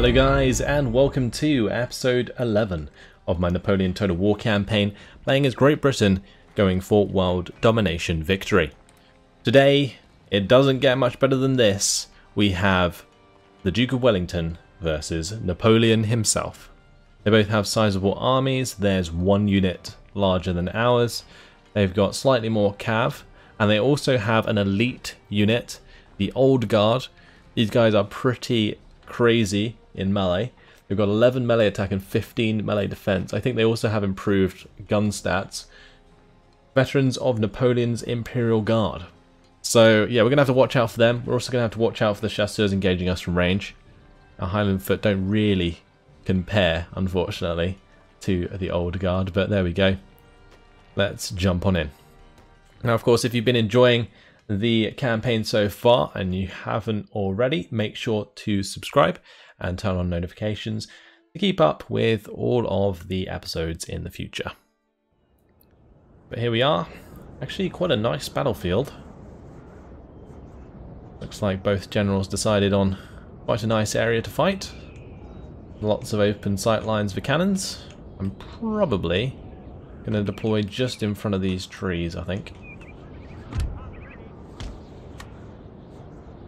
Hello guys, and welcome to episode 11 of my Napoleon Total War campaign, playing as Great Britain going for world domination victory. Today, it doesn't get much better than this. We have the Duke of Wellington versus Napoleon himself. They both have sizable armies. There's one unit larger than ours. They've got slightly more cav, and they also have an elite unit, the Old Guard. These guys are pretty crazy in melee. They've got 11 melee attack and 15 melee defense. I think they also have improved gun stats. Veterans of Napoleon's Imperial Guard. So yeah, we're going to have to watch out for them. We're also going to have to watch out for the chasseurs engaging us from range. Our Highland Foot don't really compare, unfortunately, to the Old Guard, but there we go. Let's jump on in. Now, of course, if you've been enjoying the campaign so far and you haven't already, make sure to subscribe and turn on notifications to keep up with all of the episodes in the future. But here we are. Actually, quite a nice battlefield. Looks like both generals decided on quite a nice area to fight. Lots of open sight lines for cannons. I'm probably going to deploy just in front of these trees, I think.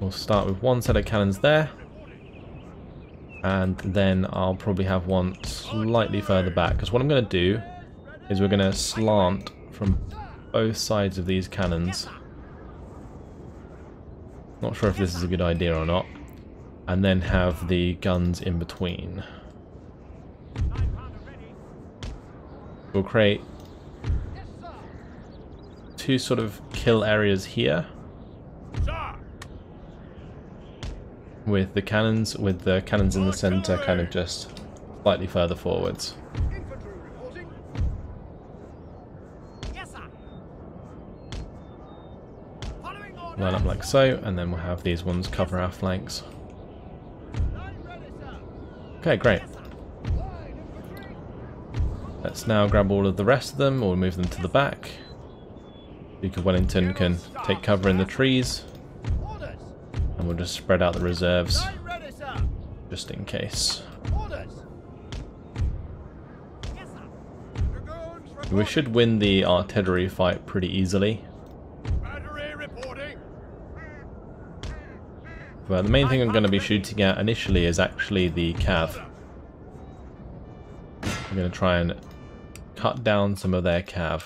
We'll start with one set of cannons there, and then I'll probably have one slightly further back, because what I'm going to do is we're going to slant from both sides of these cannons. Not sure if this is a good idea or not, and then have the guns in between. We'll create two sort of kill areas here, with the cannons in the center kind of just slightly further forwards. Line up like so, and then we'll have these ones cover our flanks. Okay, great. Let's now grab all of the rest of them, or move them to the back. Duke of Wellington can take cover in the trees. And we'll just spread out the reserves, just in case. We should win the artillery fight pretty easily. But the main thing I'm going to be shooting at initially is actually the cav. I'm going to try and cut down some of their cav.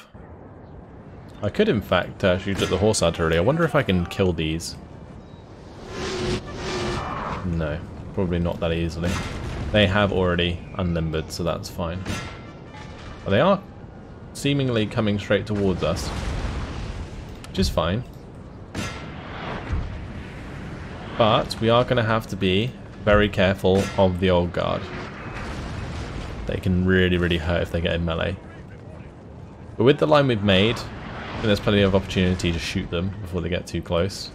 I could in fact shoot at the horse artillery. I wonder if I can kill these. No, probably not that easily. They have already unlimbered, so that's fine. But they are seemingly coming straight towards us, which is fine. But we are going to have to be very careful of the Old Guard. They can really hurt if they get in melee. But with the line we've made, I think there's plenty of opportunity to shoot them before they get too close.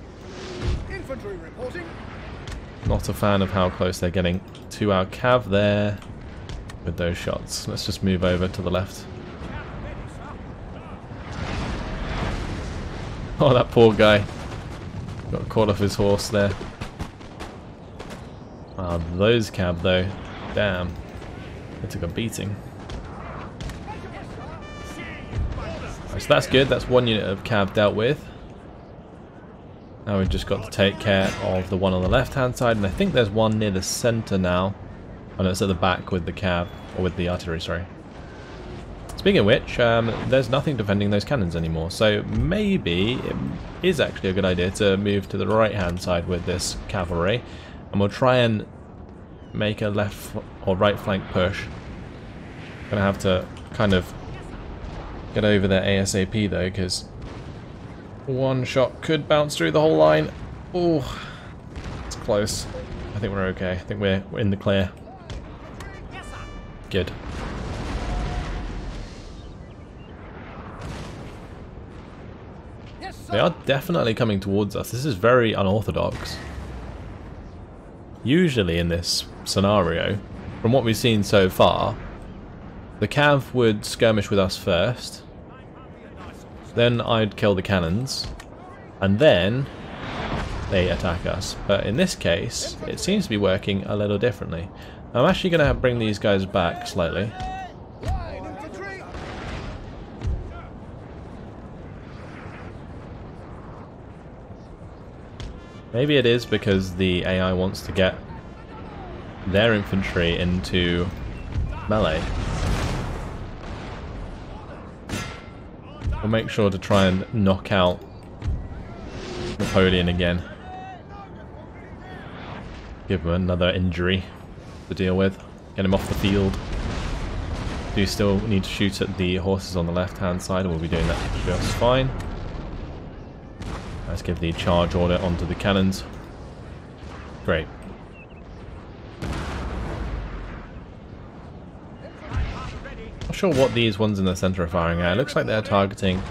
Infantry reporting. Not a fan of how close they're getting to our cav there with those shots. Let's just move over to the left. Oh, that poor guy. Got caught off his horse there. Ah, those cav though. Damn. They took a beating. Right, so that's good. That's one unit of cav dealt with. Now we've just got to take care of the one on the left-hand side, and I think there's one near the centre now. Oh no, it's at the back with the cav, or with the artillery, sorry. Speaking of which, there's nothing defending those cannons anymore, so maybe it is actually a good idea to move to the right-hand side with this cavalry, and we'll try and make a left or right flank push. Gonna have to kind of get over there ASAP though, because one shot could bounce through the whole line. Oh, it's close. I think we're okay. I think we're in the clear. Good. They are definitely coming towards us. This is very unorthodox. Usually in this scenario, from what we've seen so far, the cav would skirmish with us first, then I'd kill the cannons, and then they attack us. But in this case, it seems to be working a little differently. I'm actually going to bring these guys back slightly. Line infantry. Maybe it is because the AI wants to get their infantry into melee. We'll make sure to try and knock out Napoleon again. Give him another injury to deal with. Get him off the field. Do still need to shoot at the horses on the left hand side, and we'll be doing that just fine. Let's give the charge order onto the cannons. Great. Not sure what these ones in the center are firing at. It looks like they're targeting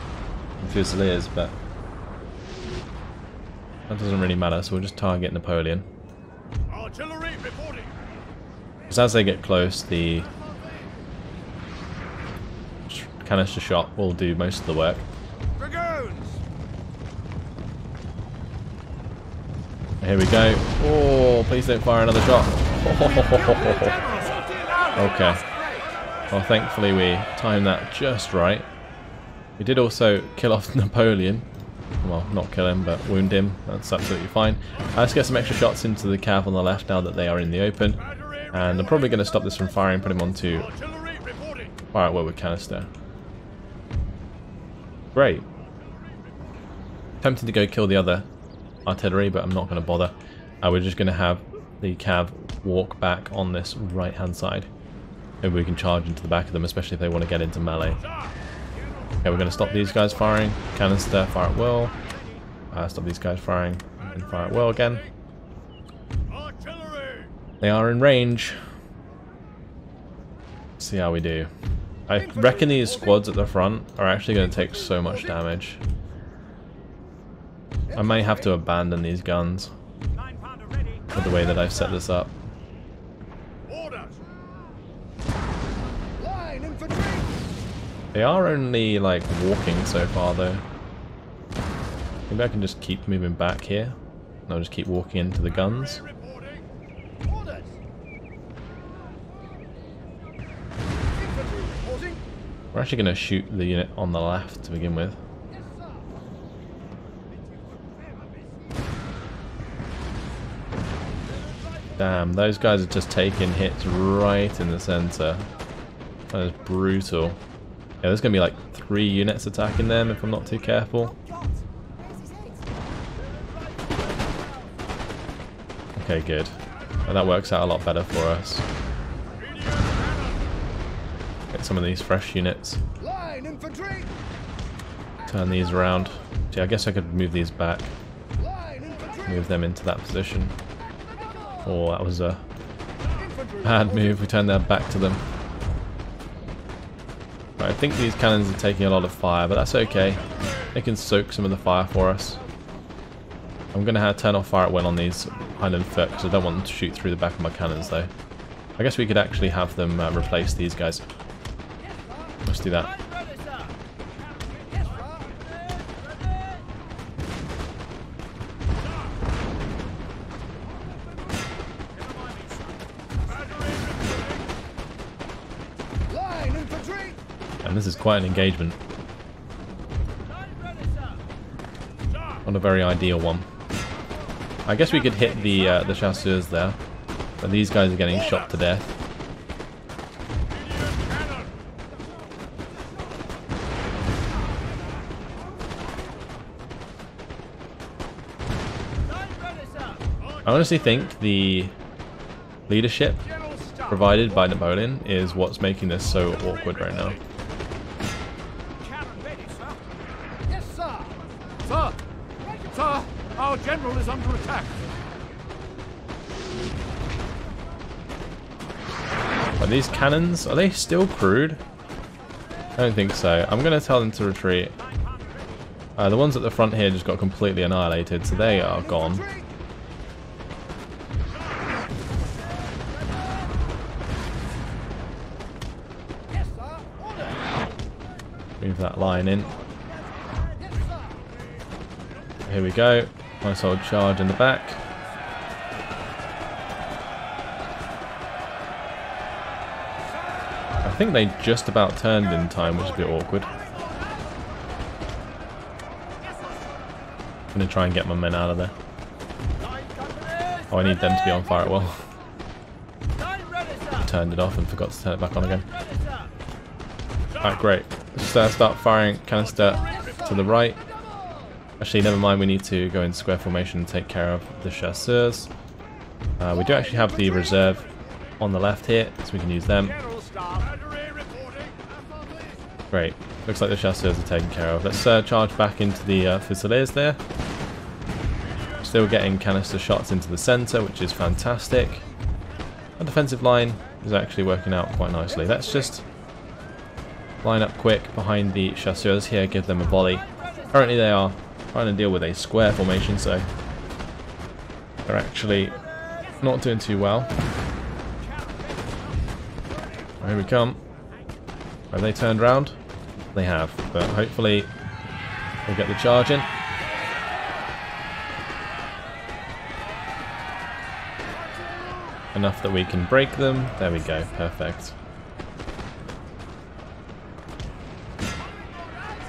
Fusiliers, but that doesn't really matter, so we'll just target Napoleon. Artillery reporting. Because as they get close, the canister shot will do most of the work. Dragoons. Here we go. Oh, please don't fire another shot. Okay. Well, thankfully we timed that just right. We did also kill off Napoleon. Well, not kill him, but wound him. That's absolutely fine. Let's get some extra shots into the cav on the left now that they are in the open. And I'm probably going to stop this from firing, put him onto fire at will with canister. Great. Tempted to go kill the other artillery, but I'm not going to bother. We're just going to have the cav walk back on this right hand side. Maybe we can charge into the back of them, especially if they want to get into melee. Okay, we're going to stop these guys firing. Canister, fire at will. Stop these guys firing and fire at will again. They are in range. Let's see how we do. I reckon these squads at the front are actually going to take so much damage. I may have to abandon these guns with the way that I've set this up. They are only like walking so far though. Maybe I can just keep moving back here. And I'll just keep walking into the guns. We're actually going to shoot the unit on the left to begin with. Damn, those guys are just taking hits right in the center. That is brutal. Yeah, there's going to be like 3 units attacking them if I'm not too careful. Okay, good. And that works out a lot better for us. Get some of these fresh units. Turn these around. Gee, I guess I could move these back. Move them into that position. Oh, that was a bad move. We turned that back to them. Right, I think these cannons are taking a lot of fire, but that's okay. They can soak some of the fire for us. I'm going to turn off fire at will on these Highland foot because I don't want them to shoot through the back of my cannons though. I guess we could actually have them replace these guys. Let's do that. And this is quite an engagement. Not a very ideal one. I guess we could hit the chasseurs there, but these guys are getting shot to death. I honestly think the leadership provided by Napoleon is what's making this so awkward right now. Yes, sir. Sir. Sir, our general is under attack. Are these cannons, are they still crewed? I don't think so. I'm going to tell them to retreat. The ones at the front here just got completely annihilated, so they are gone. Move that line in. Here we go. Nice old charge in the back. I think they just about turned in time, which is a bit awkward. I'm going to try and get my men out of there. Oh, I need them to be on fire at will. Turned it off and forgot to turn it back on again. Alright, great. Let's start firing canister to the right. Actually, never mind, we need to go in square formation and take care of the chasseurs. We do actually have the reserve on the left here, so we can use them. Great. Looks like the chasseurs are taken care of. Let's charge back into the Fusiliers there. Still getting canister shots into the centre, which is fantastic. Our defensive line is actually working out quite nicely. Let's just line up quick behind the chasseurs here, give them a volley. Currently they are trying to deal with a square formation, so they're actually not doing too well. Here we come. Have they turned round? They have, but hopefully we'll get the charge in. Enough that we can break them. There we go, perfect.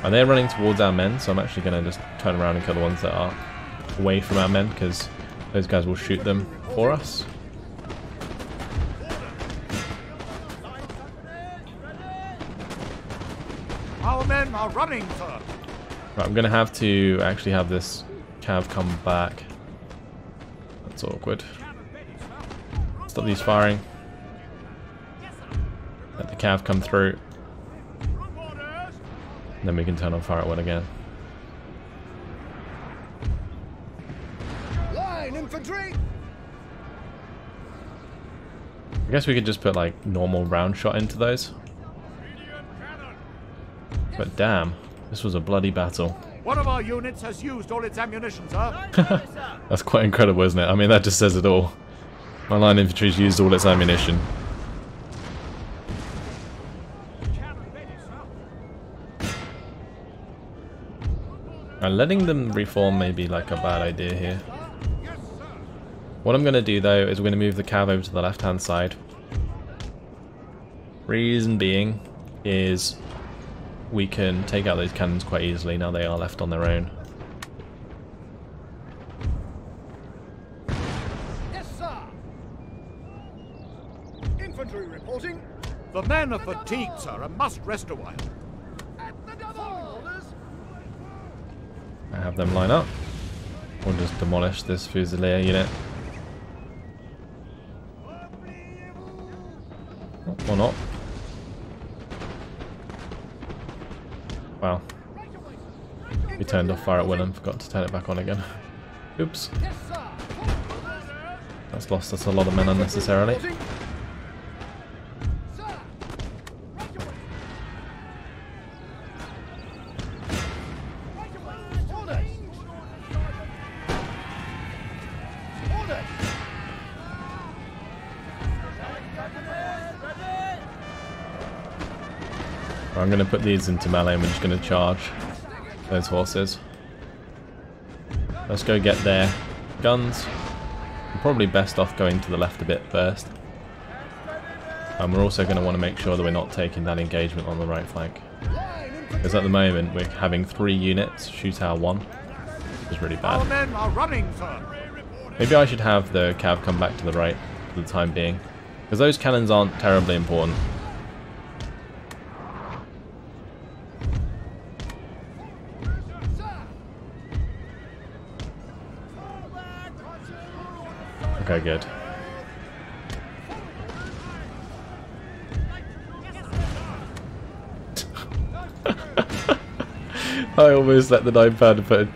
And they're running towards our men, so I'm actually going to just turn around and kill the ones that are away from our men, because those guys will shoot them for us. Our men are running, sir. Right, I'm going to have to actually have this cav come back. That's awkward. Stop these firing. Let the cav come through. And then we can turn on fire at will again. Line infantry. I guess we could just put like normal round shot into those. But damn, this was a bloody battle. One of our units has used all its ammunition, sir. That's quite incredible, isn't it? I mean, that just says it all. My line infantry's used all its ammunition. And letting them reform may be like a bad idea here. What I'm going to do though is we're going to move the cav over to the left hand side. Reason being is we can take out those cannons quite easily now they are left on their own. Infantry reporting. The men are fatigued, sir, and must rest a while. I have them line up. We'll just demolish this Fusilier unit. Or not. Wow. We turned off fire at will and forgot to turn it back on again. Oops. That's lost us a lot of men unnecessarily. I'm going to put these into melee and we're just going to charge those horses. Let's go get their guns. I'm probably best off going to the left a bit first. And we're also going to want to make sure that we're not taking that engagement on the right flank. Because at the moment we're having 3 units shoot our 1, which is really bad. Our men are running, sir. Maybe I should have the cav come back to the right for the time being. Because those cannons aren't terribly important. Okay, good. I almost let the 9-pounder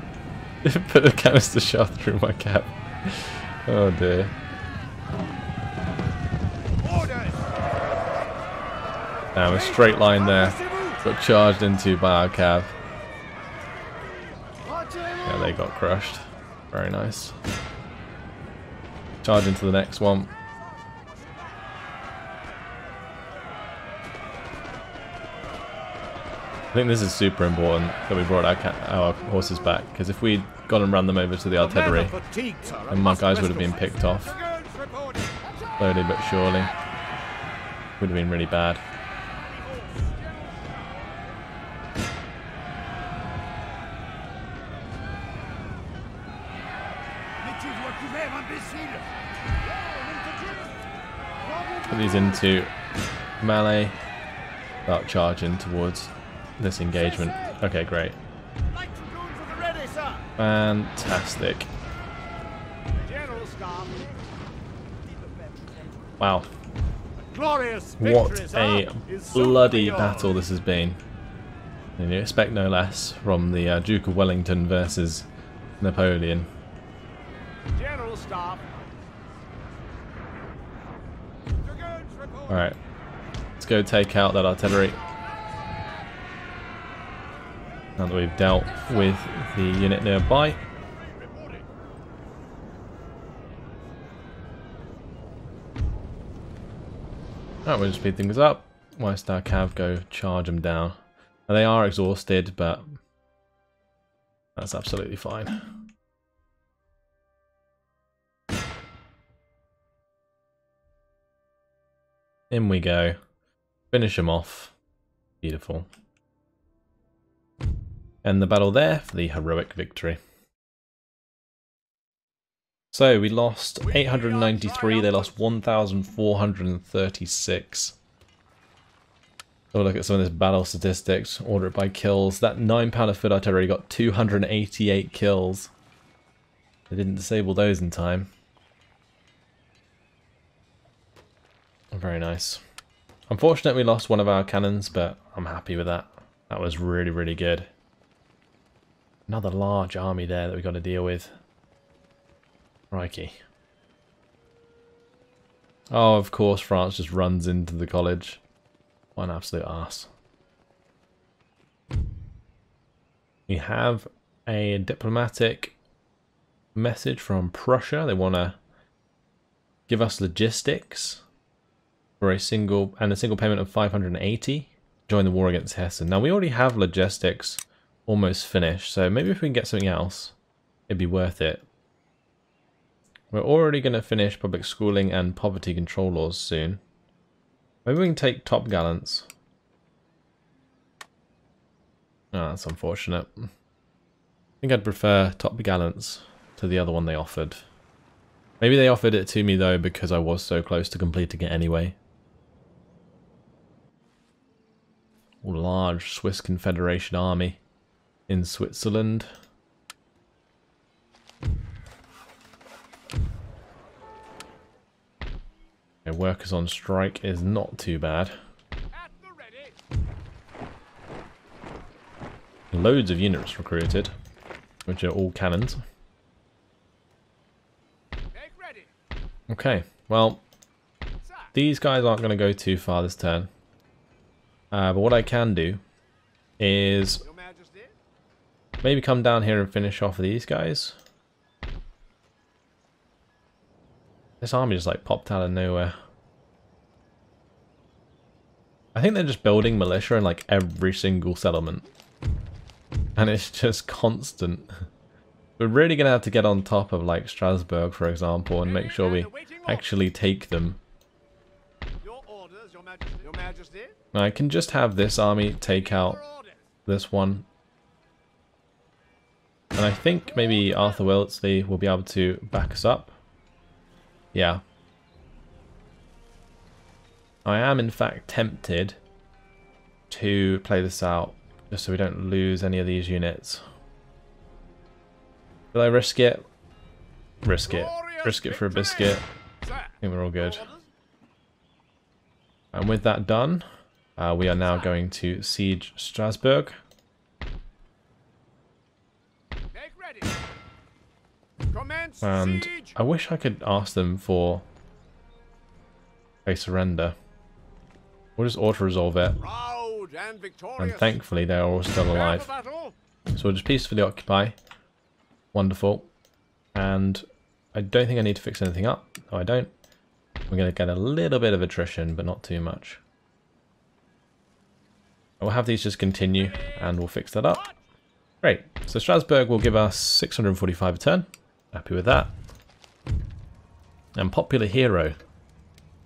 put a canister shot through my cap. Oh dear. Now a straight line there, got charged into by our cav. Yeah, they got crushed. Very nice. Charge into the next one. think this is super important that we brought our horses back, because if we'd gone and run them over to the artillery, then my guys would have been picked off slowly but surely. Would have been really bad. Put these into melee. Start charging towards this engagement. Okay, great. Fantastic. Wow. What a bloody battle this has been. And you expect no less from the Duke of Wellington versus Napoleon. Alright. Let's go take out that artillery. Now that we've dealt with the unit nearby. Alright, we'll speed things up whilst our cav go charge them down. Now, they are exhausted, but that's absolutely fine. In we go. Finish them off. Beautiful. End the battle there for the heroic victory. So we lost 893, they lost 1,436. So look at some of this battle statistics, order it by kills. That 9-pounder foot artillery got 288 kills. They didn't disable those in time. Very nice. Unfortunately, we lost one of our cannons, but I'm happy with that. That was really, really good. Another large army there that we got to deal with. Crikey. Oh, of course, France just runs into the college. What an absolute arse. We have a diplomatic message from Prussia. They want to give us logistics for a single payment of 580. Join the war against Hessen. Now we already have logistics almost finished, so maybe if we can get something else, it'd be worth it. We're already going to finish public schooling and poverty control laws soon. Maybe we can take top gallants. Oh, that's unfortunate. I think I'd prefer top gallants to the other one they offered. Maybe they offered it to me though because I was so close to completing it anyway. Large Swiss Confederation army in Switzerland. Okay, workers on strike is not too bad. Loads of units recruited, which are all cannons. Okay, well, these guys aren't going to go too far this turn. But what I can do is maybe come down here and finish off these guys. This army just like popped out of nowhere. I think they're just building militia in like every single settlement. And it's just constant. We're really going to have to get on top of like Strasbourg, for example, and make sure we actually take them. Now, I can just have this army take out this one. And I think maybe Arthur Wellesley will be able to back us up. Yeah. I am in fact tempted to play this out just so we don't lose any of these units. Will I risk it? Risk it. Risk it for a biscuit. I think we're all good. And with that done, we are now going to siege Strasbourg. And I wish I could ask them for a surrender. We'll just auto-resolve it. And thankfully they're all still alive. So we'll just peacefully occupy. Wonderful. And I don't think I need to fix anything up. No, I don't. We're going to get a little bit of attrition, but not too much. We'll have these just continue and we'll fix that up. Great. So Strasbourg will give us 645 a turn. Happy with that. And popular hero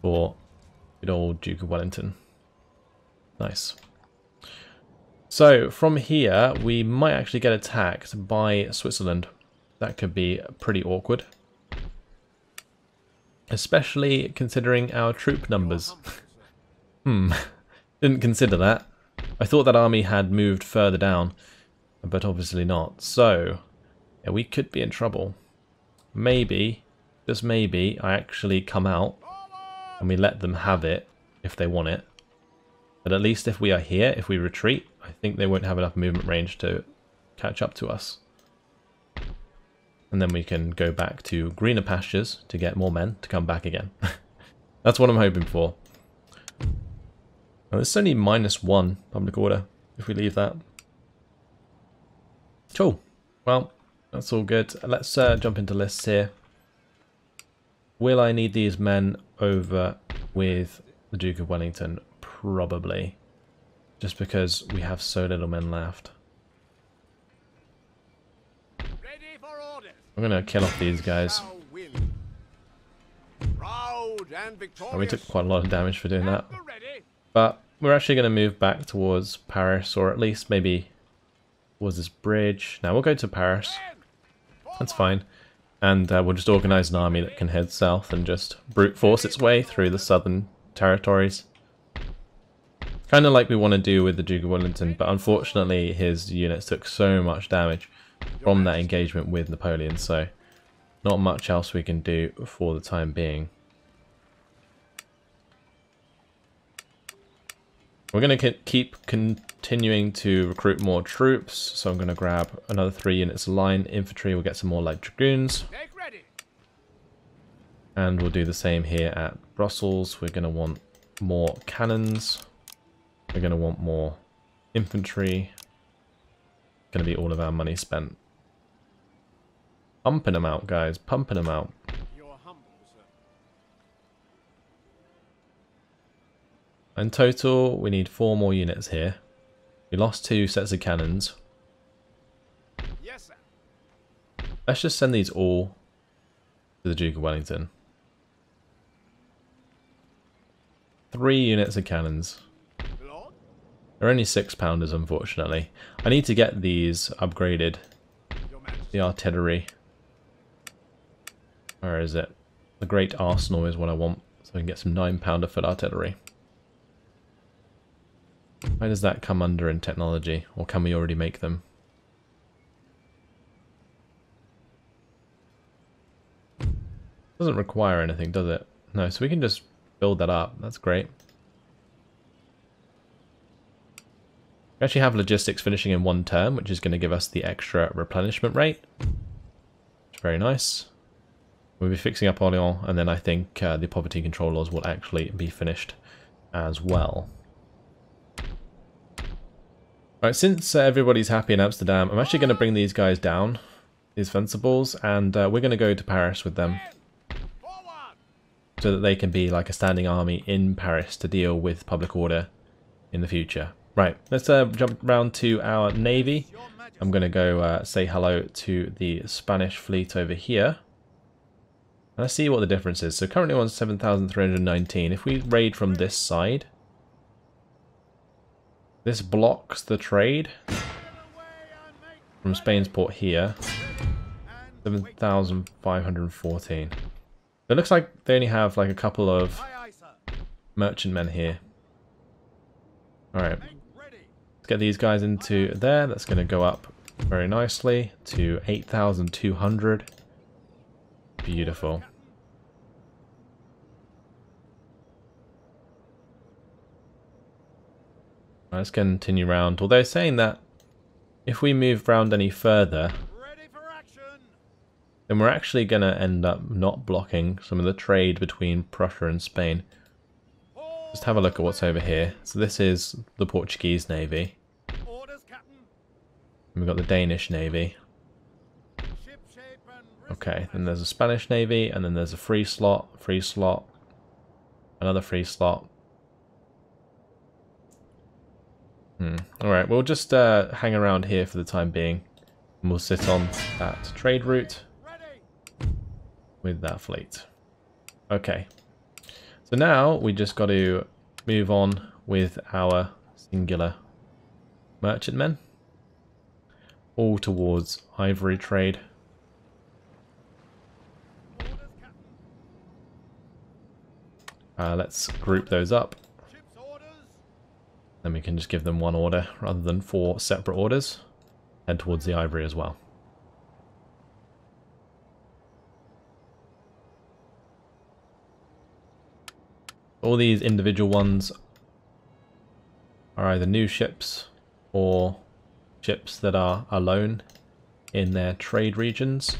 for good old Duke of Wellington. Nice. So from here we might actually get attacked by Switzerland. That could be pretty awkward. Especially considering our troop numbers. Didn't consider that. I thought that army had moved further down, but obviously not. So, yeah, we could be in trouble. Maybe, just maybe, I actually come out and we let them have it if they want it. But at least if we are here, if we retreat, I think they won't have enough movement range to catch up to us. And then we can go back to greener pastures to get more men to come back again. That's what I'm hoping for. Well, it's only -1 public order if we leave that. Cool. Well, that's all good. Let's jump into lists here. Will I need these men over with the Duke of Wellington? Probably. Just because we have so little men left. I'm going to kill off these guys. Oh, we took quite a lot of damage for doing that. But we're actually going to move back towards Paris, or at least maybe towards this bridge. Now we'll go to Paris. That's fine. And we'll just organise an army that can head south and just brute force its way through the southern territories. Kind of like we want to do with the Duke of Wellington, but unfortunately his units took so much damage from that engagement with Napoleon, so not much else we can do for the time being. We're going to keep continuing to recruit more troops, so I'm going to grab another 3 units of line infantry. We'll get some more light dragoons. And we'll do the same here at Brussels. We're going to want more cannons. We're going to want more infantry. Going to be all of our money spent. Pumping them out, guys. Pumping them out. In total, we need 4 more units here. We lost 2 sets of cannons. Yes, sir. Let's just send these all to the Duke of Wellington. 3 units of cannons. They're only 6-pounders, unfortunately. I need to get these upgraded. The artillery. Where is it? The Great Arsenal is what I want, so I can get some 9-pounder foot artillery. Why does that come under in technology? Or can we already make them? Doesn't require anything, does it? No, so we can just build that up. That's great. We actually have logistics finishing in 1 turn, which is going to give us the extra replenishment rate. Very nice. We'll be fixing up Orléans, and then I think the poverty control laws will actually be finished as well. Alright, since everybody's happy in Amsterdam, I'm actually going to bring these guys down, these Fencibles, and we're going to go to Paris with them. So that they can be like a standing army in Paris to deal with public order in the future. Right, let's jump round to our navy. I'm going to go say hello to the Spanish fleet over here. And let's see what the difference is. So currently on 7,319. If we raid from this side, this blocks the trade from Spain's port here. 7,514. It looks like they only have like a couple of merchantmen here. Alright. Let's get these guys into there. That's going to go up very nicely to 8,200. Beautiful. Let's continue round. Although saying that, if we move round any further, then we're actually going to end up not blocking some of the trade between Prussia and Spain. Just have a look at what's over here. So this is the Portuguese Navy. And we've got the Danish Navy. Okay, then there's a Spanish Navy, and then there's a free slot, another free slot. Alright, we'll just hang around here for the time being. And we'll sit on that trade route with that fleet. Okay. So now we just got to move on with our singular merchantmen. All towards ivory trade. Let's group those up. Then we can just give them one order rather than 4 separate orders. Head towards the ivory as well. All these individual ones are either new ships or ships that are alone in their trade regions.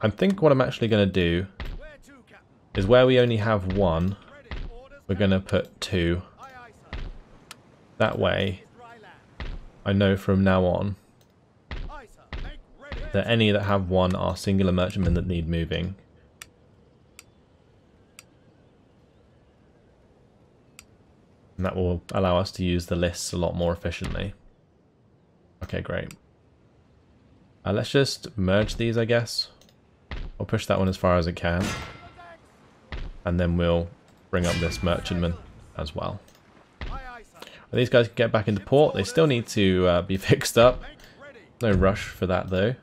I think what I'm actually going to do is where we only have 1, we're going to put 2. That way, I know from now on that any that have 1 are singular merchantmen that need moving. And that will allow us to use the lists a lot more efficiently. Okay, great. Let's just merge these, I guess. I'll push that one as far as it can. And then we'll bring up this merchantman as well. These guys can get back into port. They still need to be fixed up. No rush for that though.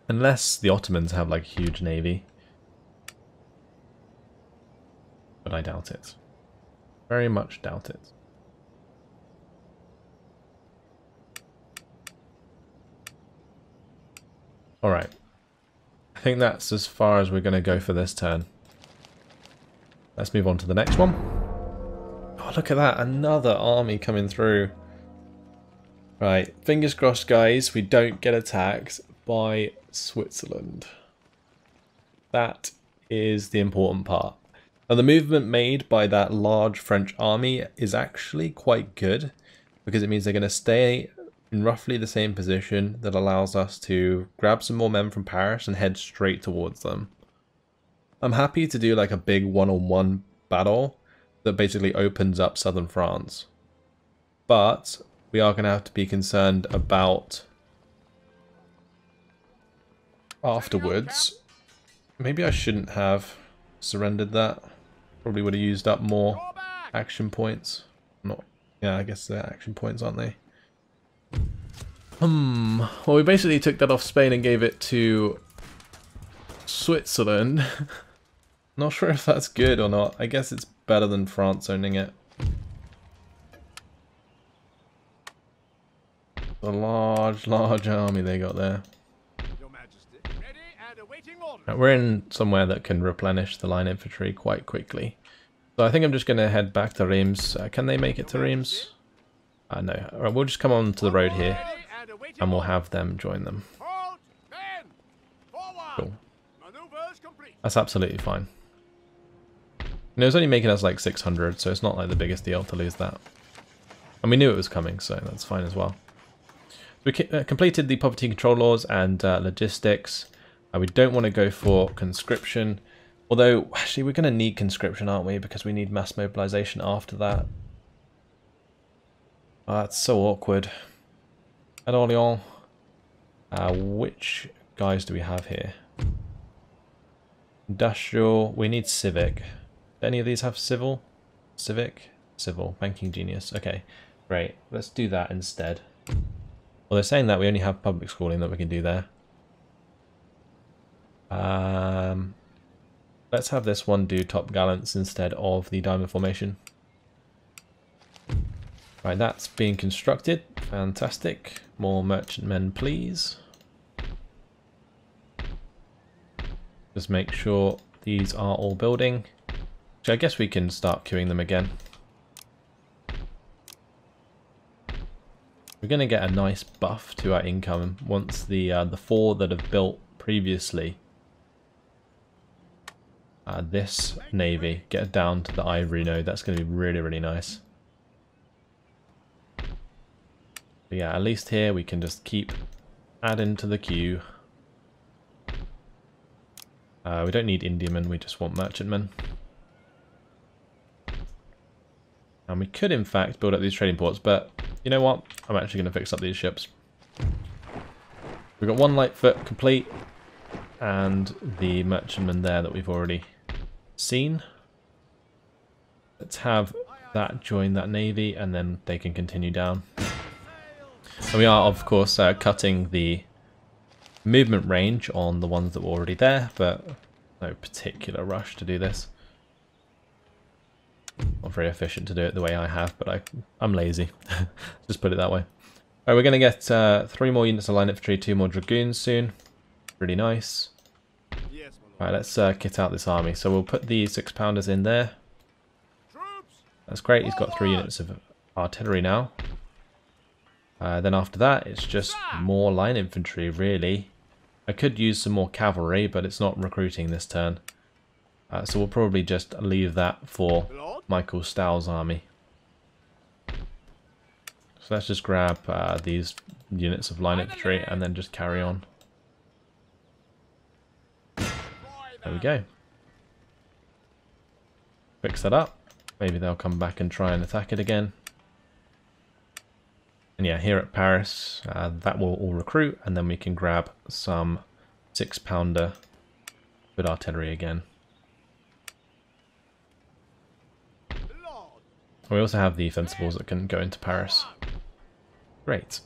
Unless the Ottomans have like a huge navy. But I doubt it. Very much doubt it. Alright. I think that's as far as we're going to go for this turn. Let's move on to the next one. Oh, look at that. Another army coming through. Right. Fingers crossed, guys. We don't get attacked by Switzerland. That is the important part. Now, the movement made by that large French army is actually quite good. Because it means they're going to stay in roughly the same position that allows us to grab some more men from Paris and head straight towards them. I'm happy to do like a big one-on-one battle that basically opens up southern France. But we are going to have to be concerned about afterwards. Maybe I shouldn't have surrendered that. Probably would have used up more action points. Not, yeah, I guess they're action points, aren't they? Well, we basically took that off Spain and gave it to Switzerland. Not sure if that's good or not. I guess it's better than France owning it. A large army they got there. Right, we're in somewhere that can replenish the line infantry quite quickly. So I think I'm just going to head back to Reims. Can they make it to Reims? No. Alright, we'll just come on to the road here. And we'll have them join them. Cool. That's absolutely fine. And it was only making us like 600, so it's not like the biggest deal to lose that. And we knew it was coming, so that's fine as well. We completed the poverty control laws and logistics. We don't want to go for conscription. Although, actually, we're going to need conscription, aren't we? Because we need mass mobilization after that. Oh, that's so awkward. At Orléans, which guys do we have here? Industrial, we need civic. Do any of these have civil? Civic? Civil, banking genius. Okay, great. Let's do that instead. Well, they're saying that we only have public schooling that we can do there. Let's have this one do top gallants instead of the diamond formation. Right, that's being constructed. Fantastic. More merchantmen, please. Just make sure these are all building. So I guess we can start queuing them again. We're going to get a nice buff to our income once the 4 that have built previously this navy get down to the ivory node. That's going to be really, really nice. But yeah, at least here we can just keep adding to the queue. We don't need Indiamen, we just want merchantmen. And we could in fact build up these trading ports, but You know what? I'm actually going to fix up these ships. We've got one Lightfoot complete, and the merchantman there that we've already seen. Let's have that join that navy, and then they can continue down. And we are, of course, cutting the movement range on the ones that were already there, but no particular rush to do this. Not very efficient to do it the way I have, but I'm lazy. Just put it that way. Alright, we're going to get 3 more units of line infantry, 2 more dragoons soon. Really nice. Alright, let's kit out this army. So we'll put the 6-pounders in there. That's great, he's got 3 units of artillery now. Then after that, it's just more line infantry, really. I could use some more cavalry, but it's not recruiting this turn. So we'll probably just leave that for Michael Stow's army. So let's just grab these units of line infantry and then just carry on. There we go. Fix that up. Maybe they'll come back and try and attack it again. And yeah, here at Paris, that will all recruit, and then we can grab some 6-pounder with artillery again. We also have the Fencibles that can go into Paris. Great.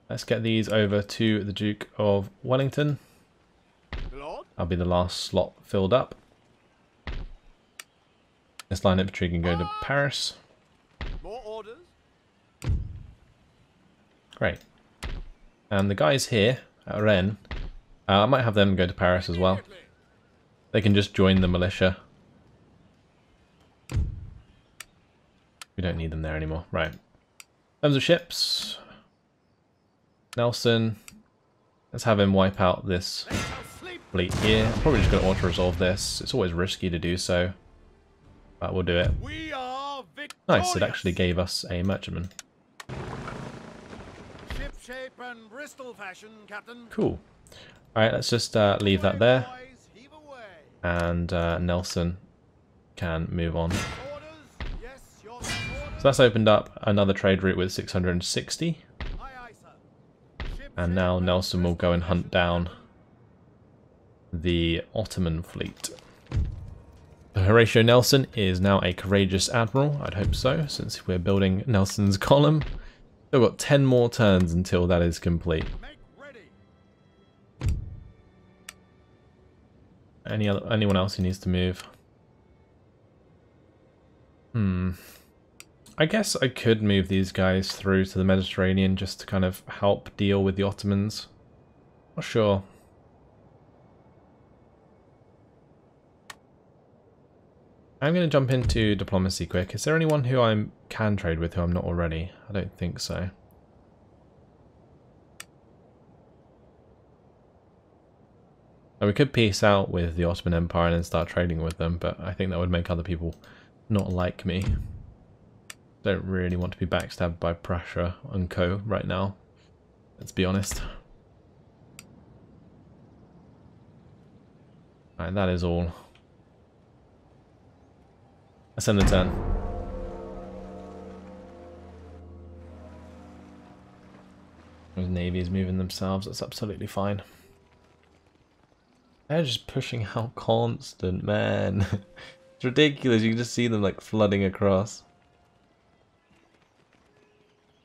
Let's get these over to the Duke of Wellington. That'll be the last slot filled up. This line infantry can go to Paris. More orders. Great. And the guys here at Rennes, I might have them go to Paris as well. They can just join the militia. We don't need them there anymore. Right. In terms of ships, Nelson, let's have him wipe out this fleet here. I'm probably just going to auto-resolve this. It's always risky to do so, but we'll do it. Nice, it actually gave us a merchantman. Ship shape and Bristol fashion, Captain. Cool. Alright, let's just leave that there. And Nelson can move on. So that's opened up another trade route with 660. And now Nelson will go and hunt down the Ottoman fleet. Horatio Nelson is now a courageous admiral. I'd hope so, since we're building Nelson's column. Still got 10 more turns until that is complete. Anyone else who needs to move? I guess I could move these guys through to the Mediterranean just to kind of help deal with the Ottomans. Not sure. I'm going to jump into diplomacy quick. Is there anyone who I can trade with who I'm not already? I don't think so. And we could peace out with the Ottoman Empire and then start trading with them, but I think that would make other people not like me. Don't really want to be backstabbed by Prussia and co right now. Let's be honest. Alright, that is all. Let's end the turn. Those navies moving themselves, that's absolutely fine. They're just pushing out constant, man. It's ridiculous, you can just see them like flooding across.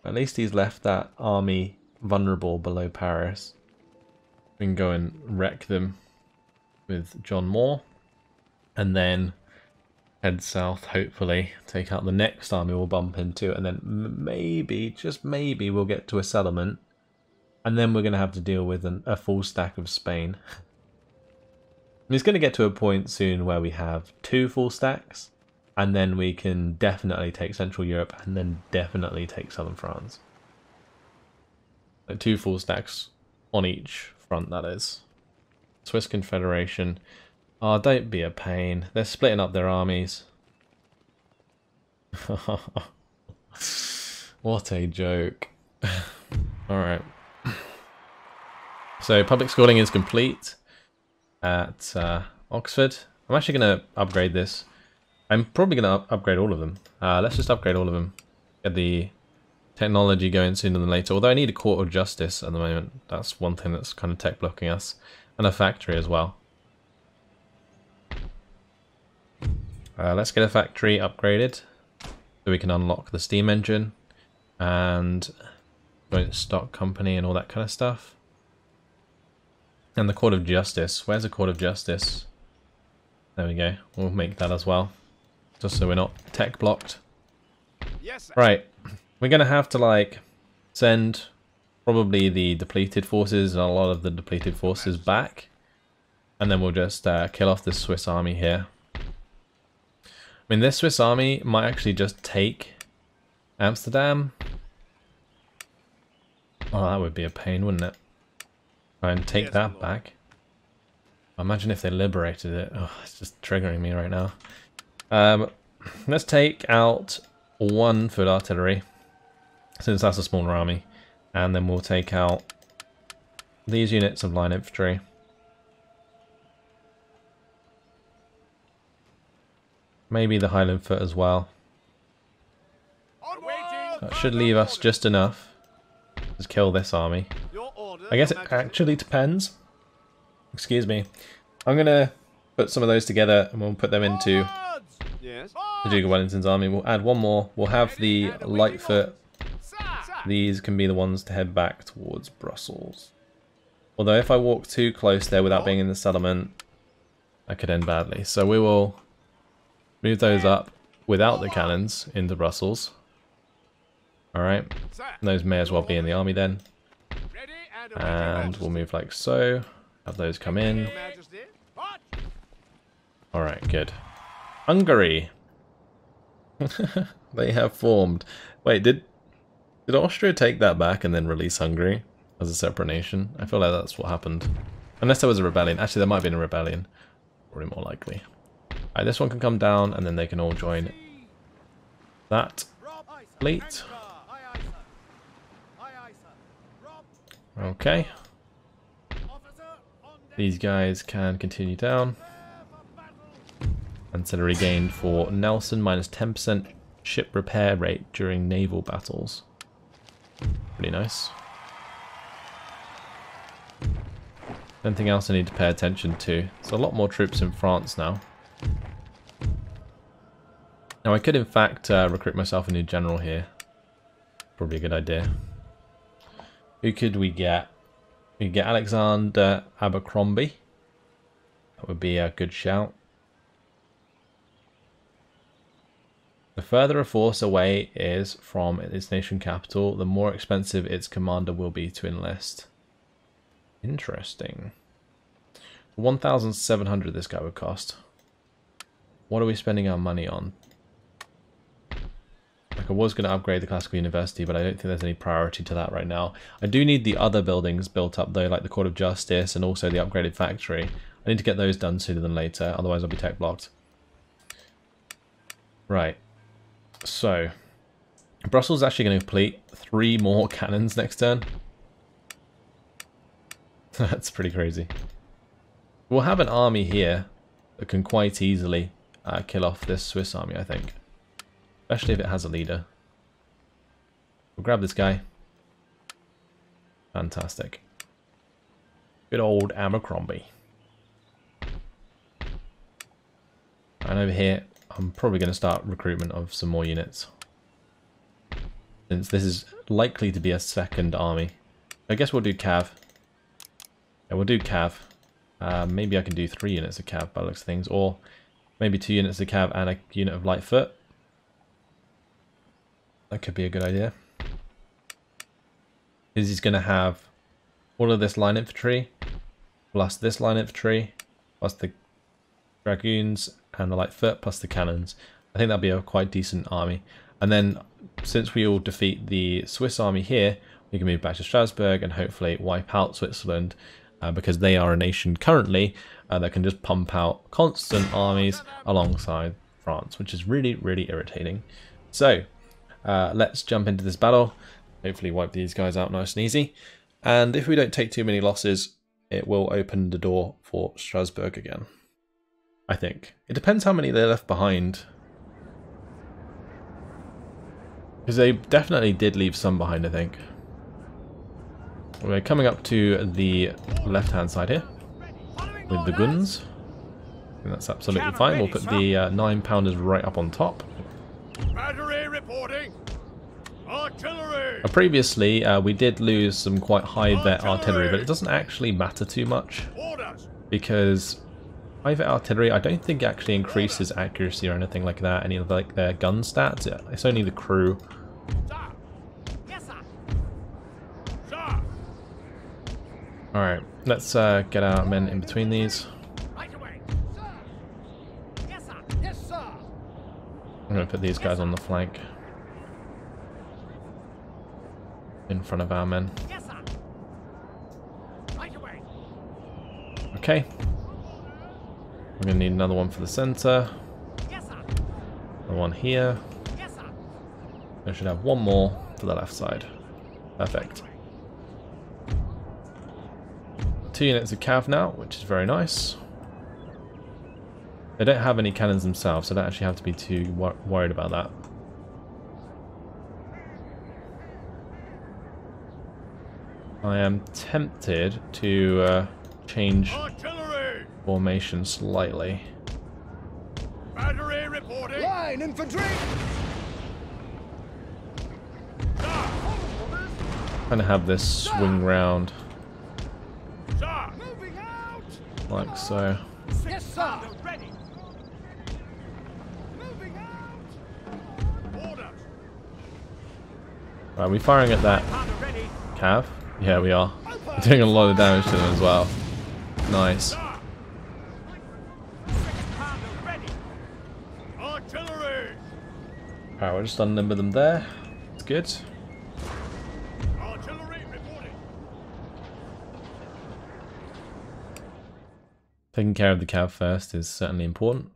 At least he's left that army vulnerable below Paris. We can go and wreck them with John Moore. And then head south, hopefully. Take out the next army we'll bump into. And then maybe, just maybe, we'll get to a settlement. And then we're going to have to deal with a full stack of Spain. It's going to get to a point soon where we have 2 full stacks. And then we can definitely take Central Europe and then definitely take Southern France. Like 2 full stacks on each front, that is. Swiss Confederation. Oh, don't be a pain. They're splitting up their armies. What a joke. Alright. So public schooling is complete at Oxford. I'm actually going to upgrade this I'm probably going to upgrade all of them. Let's just upgrade all of them. Get the technology going sooner than later. Although I need a court of justice at the moment. That's one thing that's kind of tech blocking us. And a factory as well. Let's get a factory upgraded. So we can unlock the steam engine. And joint stock company and all that kind of stuff. And the court of justice. Where's the court of justice? There we go. We'll make that as well. Just so we're not tech blocked. Yes, right. We're going to have to like send probably the depleted forces and a lot of the depleted forces back. And then we'll just kill off this Swiss army here. I mean, this Swiss army might actually just take Amsterdam. Oh, that would be a pain, wouldn't it? Try and take that back. Imagine if they liberated it. Oh, it's just triggering me right now. Let's take out one foot artillery, since that's a smaller army. And then we'll take out these units of line infantry. Maybe the Highland foot as well. That should leave us just enough to kill this army. I guess it actually depends. Excuse me. I'm going to put some of those together and we'll put them into the Duke of Wellington's army. We'll add one more. We'll have the light foot. These can be the ones to head back towards Brussels. Although if I walk too close there without being in the settlement, that could end badly. So we will move those up without the cannons into Brussels. Alright. Those may as well be in the army then. And we'll move like so. Have those come in. Alright, good. Hungary. They have formed. Wait, did Austria take that back and then release Hungary as a separate nation? I feel like that's what happened. Unless there was a rebellion. Actually, there might have been a rebellion. Probably more likely. Alright, this one can come down and then they can all join that fleet. Okay. These guys can continue down. Ancillary gained for Nelson, minus 10% ship repair rate during naval battles. Pretty nice. Anything else I need to pay attention to? There's a lot more troops in France now. Now I could in fact recruit myself a new general here. Probably a good idea. Who could we get? We could get Alexander Abercrombie. That would be a good shout. The further a force away is from its nation capital, the more expensive its commander will be to enlist. Interesting. 1,700 this guy would cost. What are we spending our money on? Like I was going to upgrade the classical university, but I don't think there's any priority to that right now. I do need the other buildings built up though, like the Court of Justice and also the upgraded factory. I need to get those done sooner than later, otherwise I'll be tech blocked. Right. So, Brussels is actually going to complete 3 more cannons next turn. That's pretty crazy. We'll have an army here that can quite easily kill off this Swiss army, I think. Especially if it has a leader. We'll grab this guy. Fantastic. Good old Abercrombie. And over here, I'm probably going to start recruitment of some more units. Since this is likely to be a second army. I guess we'll do cav. Yeah, we'll do cav. Maybe I can do 3 units of cav by the looks of things. Or maybe 2 units of cav and a unit of light foot. That could be a good idea. He's going to have all of this line infantry. Plus this line infantry. Plus the dragoons and the light foot plus the cannons. I think that'll be a quite decent army. And then since we all defeat the Swiss army here, we can move back to Strasbourg and hopefully wipe out Switzerland because they are a nation currently that can just pump out constant armies alongside France, which is really, really irritating. So let's jump into this battle. Hopefully wipe these guys out nice and easy. And if we don't take too many losses, it will open the door for Strasbourg again. I think. It depends how many they left behind. Because they definitely did leave some behind, I think. We're coming up to the left-hand side here with the guns. And that's absolutely fine. We'll put the 9-pounders right up on top. Battery reporting. Artillery. Previously, we did lose some quite high vet artillery, but it doesn't actually matter too much. Orders. Because high vet artillery, I don't think actually increases accuracy or anything like that, any of like their gun stats. It's only the crew. Sir. Yes, sir. Sir. Alright, let's get our men in between these. Right away. Sir. Yes, sir. Yes, sir. I'm going to put these guys on the flank. In front of our men. Yes, sir. Right away. Okay. We're going to need another one for the center. Yes, sir. Another one here. Yes, sir. I should have one more for the left side. Perfect. 2 units of cav now, which is very nice. They don't have any cannons themselves, so I don't actually have to be too worried about that. I am tempted to change Artillery. formation slightly. Battery reporting. Line infantry! Sir. Kind of have this swing round Sir. Moving out! like so. Yes, sir! Ready. Moving out! Orders. Right, are we firing at that Pounder ready. cav? Yeah, we are. We're doing a lot of damage to them as well. Nice. Sir. Second pounder ready. Artillery. Alright, we'll just unlimber them there. It's good. Artillery reporting. Taking care of the cav first is certainly important.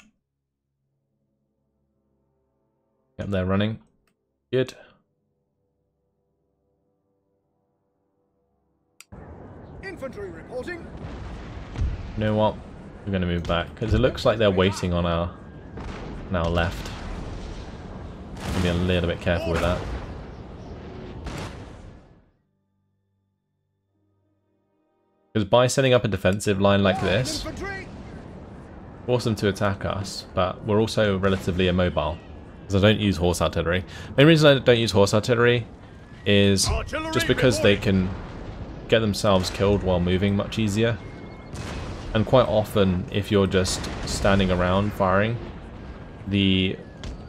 Yep, they're running. Good. Infantry reporting. You know what? We're going to move back because it looks like they're waiting on our left. Be a little bit careful with that. Because by setting up a defensive line like this, Infantry! force them to attack us, but we're also relatively immobile. Because I don't use horse artillery. The main reason I don't use horse artillery is just because they can get themselves killed while moving much easier. And quite often, if you're just standing around firing, the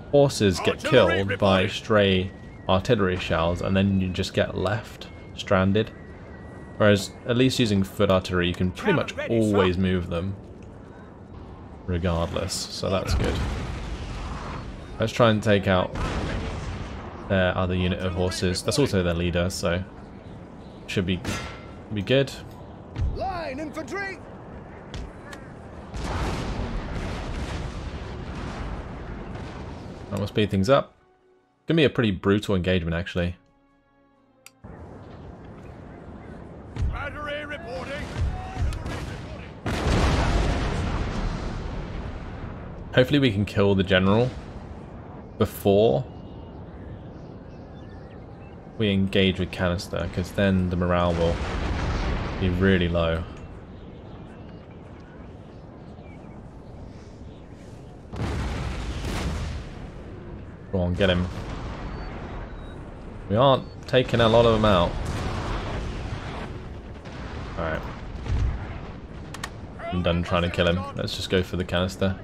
horses get killed by stray artillery shells and then you just get left stranded. Whereas at least using foot artillery you can pretty much always move them regardless, so that's good. Let's try and take out their other unit of horses. That's also their leader, so should be good. Line infantry! That will speed things up. Gonna be a pretty brutal engagement actually. Battery reporting. Hopefully we can kill the general before we engage with canister, because then the morale will be really low. Go on, get him. We aren't taking a lot of them out. Alright. I'm done trying to kill him. Let's just go for the canister.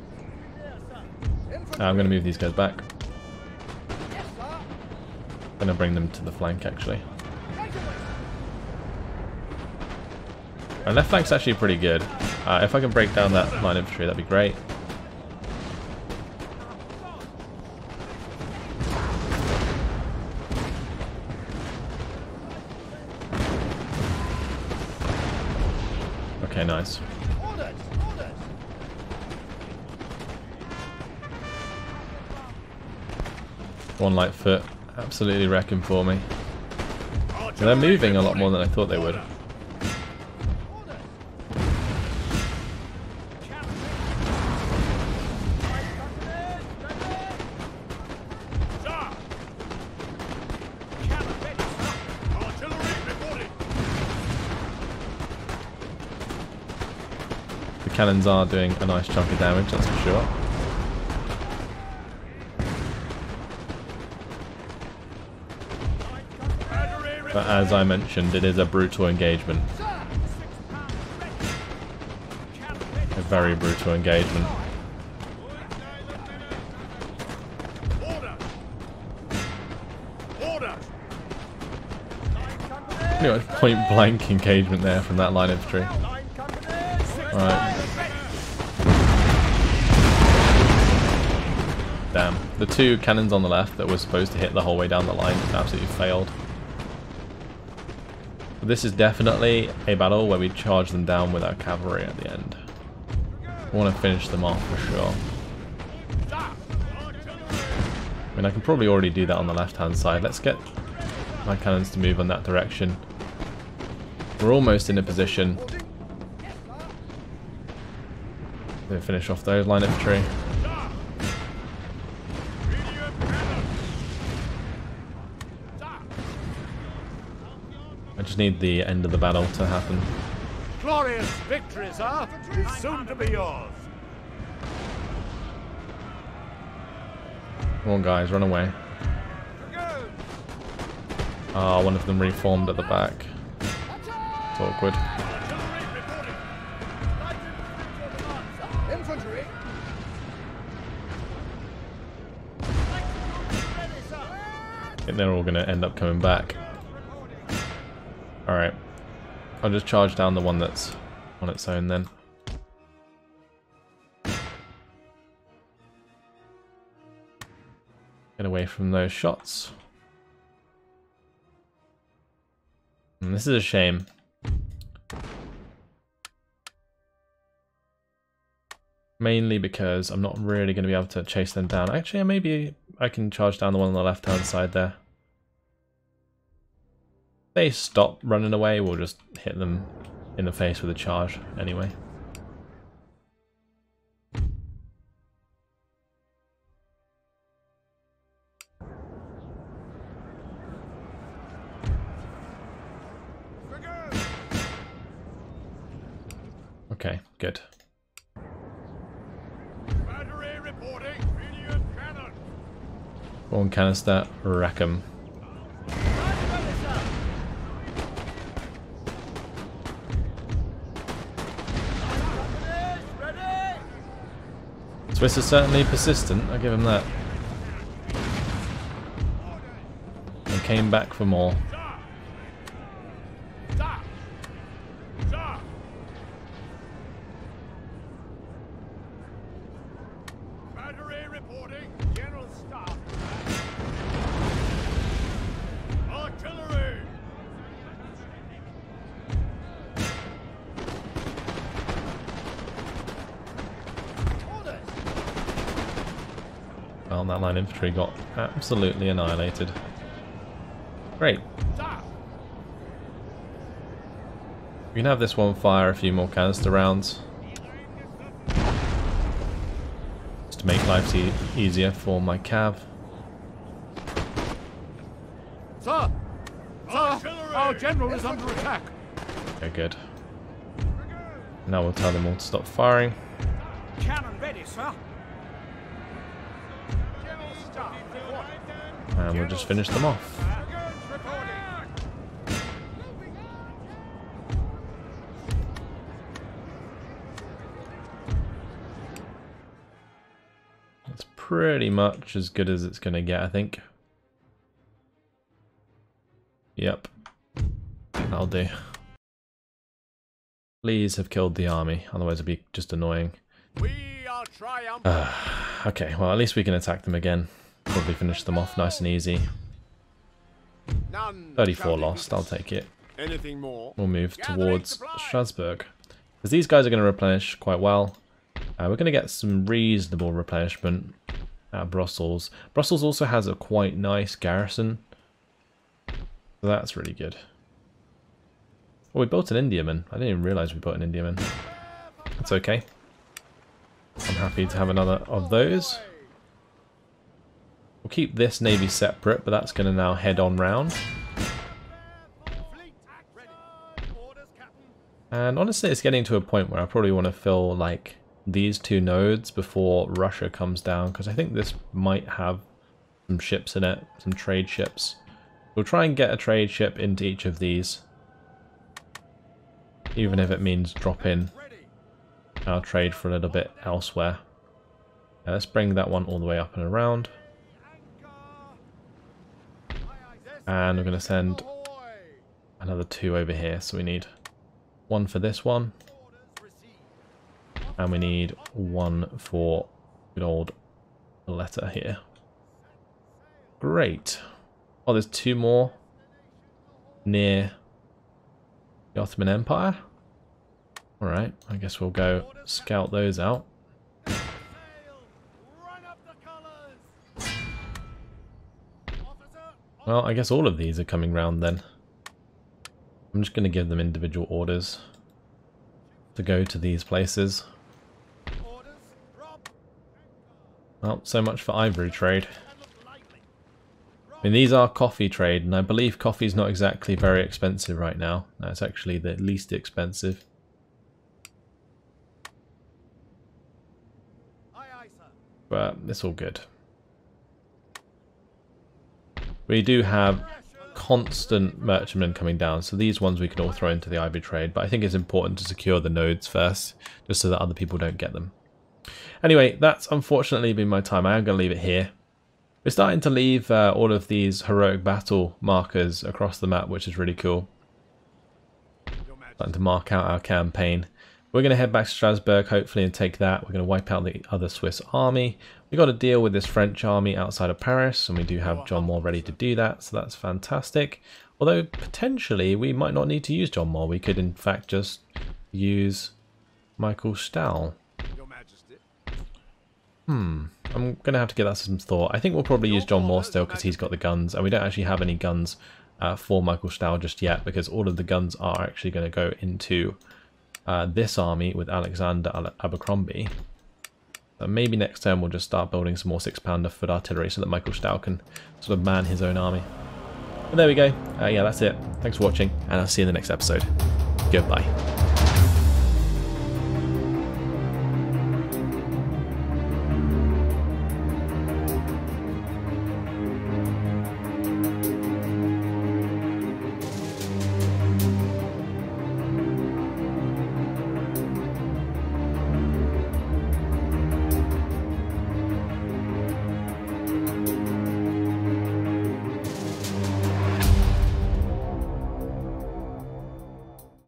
I'm going to move these guys back. I'm going to bring them to the flank actually. Our left flank's actually pretty good. If I can break down that line infantry, that'd be great. Okay, nice. One light foot, absolutely wrecking for me. And they're moving a lot more than I thought they would. cannons are doing a nice chunk of damage, that's for sure. But as I mentioned, it is a brutal engagement. A very brutal engagement. Pretty much point blank engagement there from that line infantry. Right. Damn. The two cannons on the left that were supposed to hit the whole way down the line absolutely failed. But this is definitely a battle where we charge them down with our cavalry at the end. I want to finish them off for sure. I mean, I can probably already do that on the left-hand side. Let's get my cannons to move on that direction. We're almost in a position to finish off those line infantry. I just need the end of the battle to happen. Glorious victory, sir, is soon to be yours. Come on, guys, run away. Ah, one of them reformed at the back. It's awkward. Infantry. I think they're all going to end up coming back. Alright. I'll just charge down the one that's on its own then. Get away from those shots. And this is a shame. Mainly because I'm not really going to be able to chase them down. Actually, maybe I can charge down the one on the left-hand side there. If they stop running away, we'll just hit them in the face with a charge anyway. Okay, good. Battery reporting. Medium cannon. One canister, rack 'em. Swiss is certainly persistent, I'll give him that. And came back for more. Battery reporting. General Staff. Artillery. Well, that line infantry got absolutely annihilated. Great. We can have this one fire a few more canister rounds. Just to make life easier for my cav. Sir! Sir! Our general is under attack! Okay, good. Now we'll tell them all to stop firing. Cannon ready, sir! General Staff, And we'll just finish them off. That's pretty much as good as it's going to get, I think. Yep. That'll do. Please have killed the army, otherwise it'd be just annoying. We are triumphant. Okay, well at least we can attack them again. Probably finish them off nice and easy. 34 lost, I'll take it. Anything more? We'll move towards Strasbourg. Because these guys are going to replenish quite well. We're going to get some reasonable replenishment at Brussels. Brussels also has a quite nice garrison. So that's really good. Oh, we built an Indiaman. I didn't even realise we built an Indiaman. That's okay. I'm happy to have another of those. We'll keep this navy separate, but that's going to now head on round. And honestly, it's getting to a point where I probably want to fill like these 2 nodes before Russia comes down, because I think this might have some ships in it, some trade ships. We'll try and get a trade ship into each of these, even if it means dropping our trade for a little bit elsewhere. Let's bring that one all the way up and around. And we're going to send another 2 over here, so we need 1 for this one. And we need 1 for good old letter here. Great. Oh, there's 2 more near the Ottoman Empire. Alright, I guess we'll go scout those out. Well, I guess all of these are coming round then. I'm just going to give them individual orders to go to these places. Well, so much for ivory trade. I mean, these are coffee trade, and I believe coffee's not exactly very expensive right now. That's actually the least expensive. But it's all good. We do have constant merchantmen coming down, so these ones we can all throw into the ivory trade, but I think it's important to secure the nodes first, just so that other people don't get them. Anyway, that's unfortunately been my time. I am going to leave it here. We're starting to leave all of these heroic battle markers across the map, which is really cool. Starting to mark out our campaign. We're going to head back to Strasbourg, hopefully, and take that. We're going to wipe out the other Swiss army. We've got to deal with this French army outside of Paris, and we do have John Moore ready to do that, so that's fantastic. Although, potentially, we might not need to use John Moore. We could, in fact, just use Michael Stahl. I'm going to have to give that some thought. I think we'll probably use John Moore still because he's got the guns, and we don't actually have any guns for Michael Stahl just yet, because all of the guns are actually going to go into this army with Alexander Abercrombie. Maybe next turn we'll just start building some more 6-pounder foot artillery so that Michael Stahl can sort of man his own army. But there we go. Yeah, that's it. Thanks for watching, and I'll see you in the next episode. Goodbye.